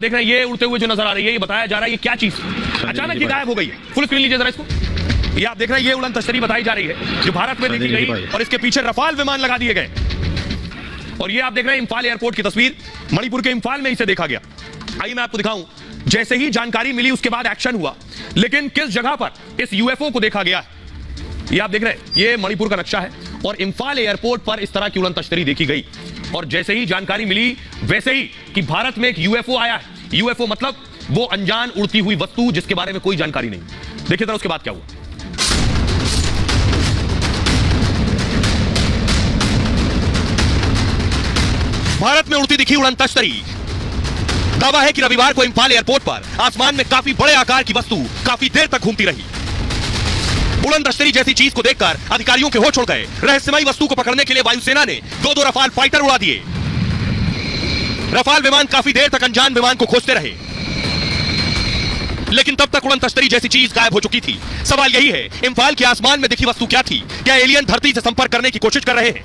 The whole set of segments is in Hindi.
देख रहे हैं ये उड़ते हुए जो नजर आ रही है, ये बताया जा रहा है ये क्या चीज अचानक ये गायब हो गई है। फुल स्क्रीन लीजिए जरा इसको। ये आप देख रहे हैं ये उड़न तश्तरी बताई जा रही है जो भारत में देखी गई और इसके पीछे रफाल विमान लगा दिए गए। और ये आप देख रहे हैं इंफाल एयरपोर्ट की तस्वीर, मणिपुर के इंफाल में इसे देखा गया। आइए मैं आपको दिखाऊं, जैसे ही जानकारी मिली उसके बाद एक्शन हुआ, लेकिन किस जगह पर इस यूएफओ को देखा गया। ये आप देख रहे हैं ये मणिपुर का नक्शा है और इंफाल एयरपोर्ट पर इस तरह की उड़न तश्तरी देखी गई। और जैसे ही जानकारी मिली वैसे ही कि भारत में एक यूएफओ आया है। यूएफओ मतलब वो अनजान उड़ती हुई वस्तु जिसके बारे में कोई जानकारी नहीं। देखिए जरा उसके बाद क्या हुआ। भारत में उड़ती दिखी उड़न तश्तरी। दावा है कि रविवार को इंफाल एयरपोर्ट पर आसमान में काफी बड़े आकार की वस्तु काफी देर तक घूमती रही। उड़न तश्तरी जैसी चीज को देखकर अधिकारियों के होश उड़ गए। रहस्यमयी वस्तु को पकड़ने के लिए वायुसेना ने दो रफाल फाइटर उड़ा दिए। रफाल विमान काफी देर तक अनजान विमान को खोजते रहे, लेकिन तब तक उड़न तश्तरी जैसी चीज गायब हो चुकी थी। सवाल यही है, इंफाल के आसमान में दिखी वस्तु क्या थी? क्या एलियन धरती से संपर्क करने की कोशिश कर रहे हैं?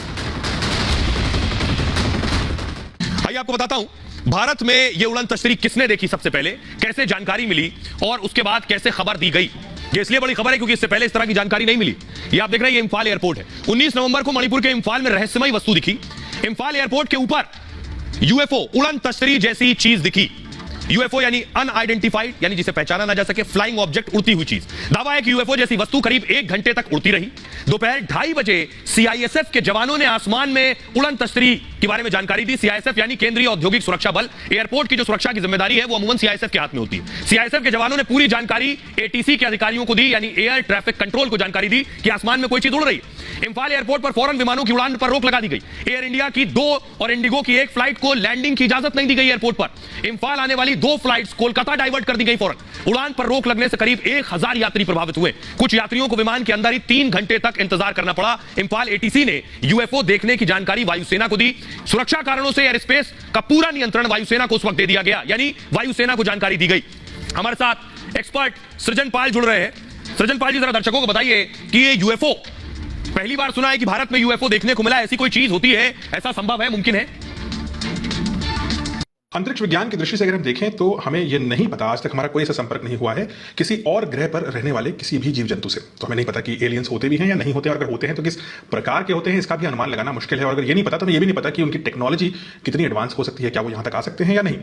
आइए आपको बताता हूं भारत में यह उड़न तश्तरी किसने देखी सबसे पहले, कैसे जानकारी मिली और उसके बाद कैसे खबर दी गई। ये इसलिए बड़ी खबर है क्योंकि इससे पहले इस तरह की जानकारी नहीं मिली। ये आप देख रहे हैं ये इंफाल एयरपोर्ट है। 19 नवंबर को मणिपुर के इंफाल में रहस्यमयी वस्तु दिखी। इंफाल एयरपोर्ट के ऊपर यूएफओ उड़न तश्तरी जैसी चीज दिखी। यूएफओ यानी अनआइडेंटिफाइड, यानी जिसे पहचाना ना जा सके, फ्लाइंग ऑब्जेक्ट, उड़ती हुई चीज। दावा है कि यूएफओ जैसी वस्तु करीब 1 घंटे तक उड़ती रही। दोपहर 2:30 बजे सीआईएसएफ के जवानों ने आसमान में उड़न तश्तरी के बारे में जानकारी दी। सीआईएसएफ यानी केंद्रीय औद्योगिक सुरक्षा बल। एयरपोर्ट की जो सुरक्षा की जिम्मेदारी है वो अमूमन सीआईएसएफ के हाथ में होती है। सीआईएसएफ के जवानों ने पूरी जानकारी एटीसी के अधिकारियों को दी, यानी एयर ट्रैफिक कंट्रोल को जानकारी दी कि आसमान में कोई चीज उड़ रही है। इंफाल एयरपोर्ट पर फौरन विमानों की उड़ान पर रोक लगा दी गई। एयर इंडिया की 2 और इंडिगो की 1 फ्लाइट को लैंडिंग की इजाजत नहीं दी गई एयरपोर्ट पर। इंफाल आने वाली 2 फ्लाइट्स कोलकाता डाइवर्ट कर दी गई फौरन। उड़ान पर रोक लगने से करीब 1000 यात्री प्रभावित हुए। कुछ यात्रियों को विमान के अंदर ही 3 घंटे तक इंतजार करना पड़ा। इंफाल एटीसी ने यूएफओ देखने की जानकारी वायुसेना को दी। सुरक्षा कारणों से एयर स्पेस का पूरा नियंत्रण वायुसेना को उस वक्त दे दिया गया, यानी वायुसेना को जानकारी दी गई। हमारे साथ एक्सपर्ट सृजन पाल जुड़ रहे हैं। सृजन पाल जी जरा दर्शकों को बताइए कि ये यूएफओ, पहली बार सुना है कि भारत में यूएफओ देखने को मिला। ऐसी कोई चीज होती है? ऐसा संभव है, मुमकिन है? अंतरिक्ष विज्ञान की दृष्टि से अगर हम देखें तो हमें यह नहीं पता, आज तक हमारा कोई ऐसा संपर्क नहीं हुआ है किसी और ग्रह पर रहने वाले किसी भी जीव जंतु से। तो हमें नहीं पता कि एलियंस होते भी हैं या नहीं होते, और अगर होते हैं तो किस प्रकार के होते हैं इसका भी अनुमान लगाना मुश्किल है। और अगर ये नहीं पता तो हमें ये भी नहीं पता कि उनकी टेक्नोलॉजी कितनी एडवांस हो सकती है, क्या वो यहाँ तक आ सकते हैं या नहीं।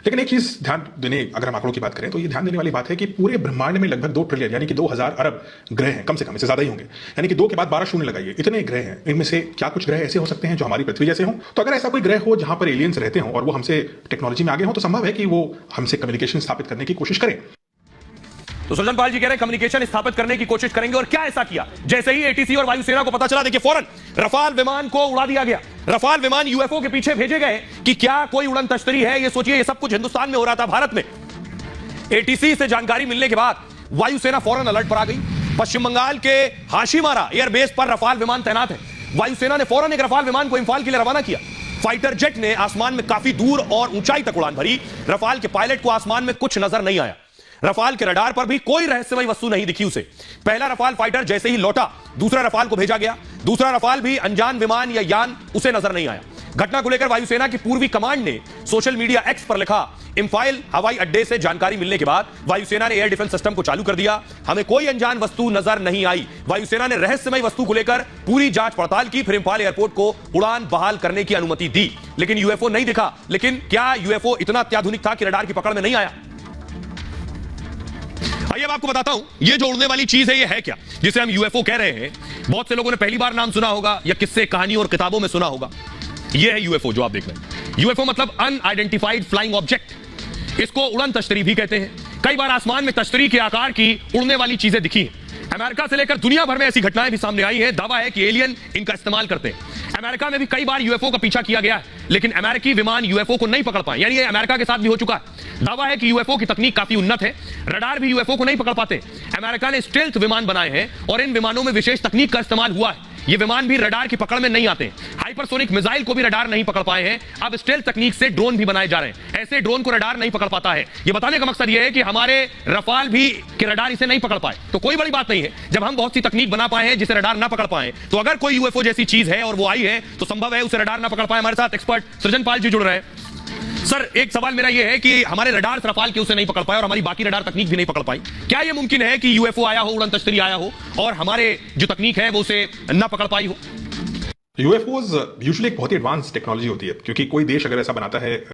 लेकिन एक चीज ध्यान देने, अगर हम आंकड़ों की बात करें तो ये ध्यान देने वाली बात है कि पूरे ब्रह्मांड में लगभग 2 ट्रिलियन यानी कि 2000 अरब ग्रह हैं, कम से कम, इससे ज्यादा ही होंगे। यानी कि 2 के बाद 12 शून्य लगाइए, इतने ग्रह हैं। इनमें से क्या कुछ ग्रह ऐसे हो सकते हैं जो हमारी पृथ्वी जैसे हों? तो अगर ऐसा कोई ग्रह हो जहां पर एलियंस रहते हो और वो हमसे टेक्नोलॉजी में आगे हो, तो संभव है कि वो हमसे कम्युनिकेशन स्थापित करने की कोशिश करें। तो सृजन पाल जी कह रहे हैं कम्युनिकेशन स्थापित करने की कोशिश करेंगे। और क्या ऐसा किया? जैसे ही एटीसी और वायुसेना को पता चला, देखिए फौरन रफाल विमान को उड़ा दिया गया। रफाल विमान यूएफओ के पीछे भेजे गए कि क्या कोई उड़न तश्तरी है। ये सोचिए, ये सब कुछ हिंदुस्तान में हो रहा था, भारत में। एटीसी से जानकारी मिलने के बाद वायुसेना फौरन अलर्ट पर आ गई। पश्चिम बंगाल के हाशीमारा एयरबेस पर रफाल विमान तैनात है। वायुसेना ने फौरन एक रफाल विमान को इंफाल के लिए रवाना किया। फाइटर जेट ने आसमान में काफी दूर और ऊंचाई तक उड़ान भरी। रफाल के पायलट को आसमान में कुछ नजर नहीं आया। रफाल के रडार पर भी कोई रहस्यमयी वस्तु नहीं दिखी उसे। पहला रफाल फाइटर जैसे ही लौटा, दूसरा रफाल को भेजा गया। दूसरा रफाल भी अनजान विमान या यान, उसे नजर नहीं आया। घटना को लेकर वायुसेना की पूर्वी कमांड ने सोशल मीडिया एक्स पर लिखा, इंफाल हवाई अड्डे से जानकारी मिलने के बाद वायुसेना ने एयर डिफेंस सिस्टम को चालू कर दिया। हमें कोई अनजान वस्तु नजर नहीं आई। वायुसेना ने रहस्यमयी वस्तु को लेकर पूरी जांच पड़ताल की, फिर इंफाल एयरपोर्ट को उड़ान बहाल करने की अनुमति दी। लेकिन यूएफओ नहीं दिखा। लेकिन क्या यूएफओ इतना अत्याधुनिक था कि रडार की पकड़ में नहीं आया? आइए अब आपको बताता हूं ये जो उड़ने वाली चीज है ये है क्या, जिसे हम यूएफओ कह रहे हैं। बहुत से लोगों ने पहली बार नाम सुना होगा या किस्से, कहानी और किताबों में सुना होगा। ये है यूएफओ जो आप देख रहे हैं। यूएफओ मतलब अनआइडेंटिफाइड फ्लाइंग ऑब्जेक्ट। इसको उड़न तश्तरी भी कहते हैं। कई बार आसमान में तश्तरी के आकार की उड़ने वाली चीजें दिखी हैं। अमेरिका से लेकर दुनिया भर में ऐसी घटनाएं भी सामने आई हैं। दावा है कि एलियन इनका इस्तेमाल करते हैं। अमेरिका में भी कई बार यूएफओ का पीछा किया गया है, लेकिन अमेरिकी विमान यूएफओ को नहीं पकड़ पाए। यानी ये अमेरिका के साथ भी हो चुका है। दावा है कि यूएफओ की तकनीक काफी उन्नत है। रडार भी यूएफओ को नहीं पकड़ पाते। अमेरिका ने स्टेल्थ विमान बनाए हैं और इन विमानों में विशेष तकनीक का इस्तेमाल हुआ है। ये विमान भी रडार की पकड़ में नहीं आते। हाइपरसोनिक मिसाइल को भी रडार नहीं पकड़ पाए हैं। अब स्टेल्थ तकनीक से ड्रोन भी बनाए जा रहे हैं। ऐसे ड्रोन को रडार नहीं पकड़ पाता है। ये बताने का मकसद ये है कि हमारे रफाल भी के रडार इसे नहीं पकड़ पाए। तो कोई बड़ी बात नहीं है जब हम बहुत सी तकनीक बना पाए हैं जिसे रडार ना पकड़ पाए। तो अगर कोई यूएफओ जैसी चीज है और वो आई है तो संभव है उसे रडार ना पकड़ पाए। हमारे साथ एक्सपर्ट सृजन पाल जी जुड़ रहे हैं। सर एक सवाल मेरा यह है कि हमारे रडार रफाल के उसे नहीं पकड़ पाए और हमारी बाकी रडार तकनीक भी नहीं पकड़ पाई। क्या यह मुमकिन है कि यूएफओ आया हो, उड़न तश्तरी आया हो और हमारे जो तकनीक है वो उसे ना पकड़ पाई हो? यूएफओज यूजुअली एक बहुत ही एडवांस टेक्नोलॉजी होती है, क्योंकि कोई देश अगर ऐसा बनाता है